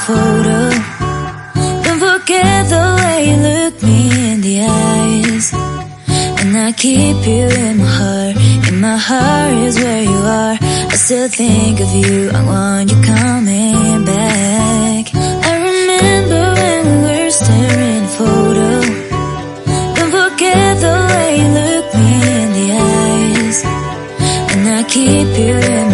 photo. Don't forget the way you look me in the eyes. And I keep you in my heart. In my heart is where you are. I still think of you, I want you coming back. I remember when we were staring at a photo. Don't forget the way you look me in the eyes. And I keep you in my